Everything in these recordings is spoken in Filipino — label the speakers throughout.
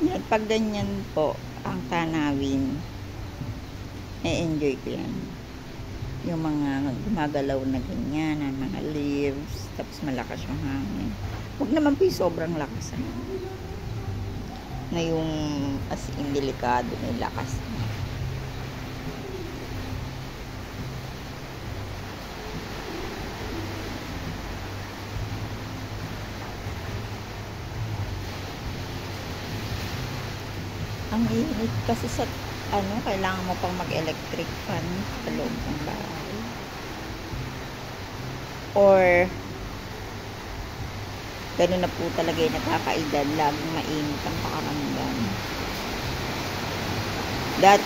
Speaker 1: Yan, pag ganyan po ang tanawin, enjoy ko yan. Yung mga gumagalaw na ganyan, ang mga leaves, tapos malakas yung hangin. Huwag naman po yung sobrang lakas. Na yung as in delikado na yung lakas. Ang init kasi sa kailangan mo pang mag-electric fan sa loob ng bahay. Or ganun na po talaga yung nakakaedad, laging mainit ang pakaramdam. That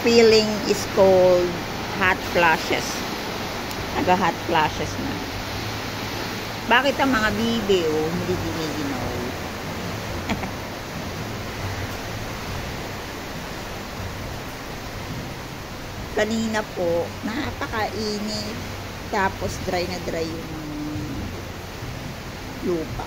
Speaker 1: feeling is called hot flashes. Naga-hot flashes na. Bakit ang mga bibi hindi giniginaw? Kanina po, napakainit. Tapos dry na dry yung lupa.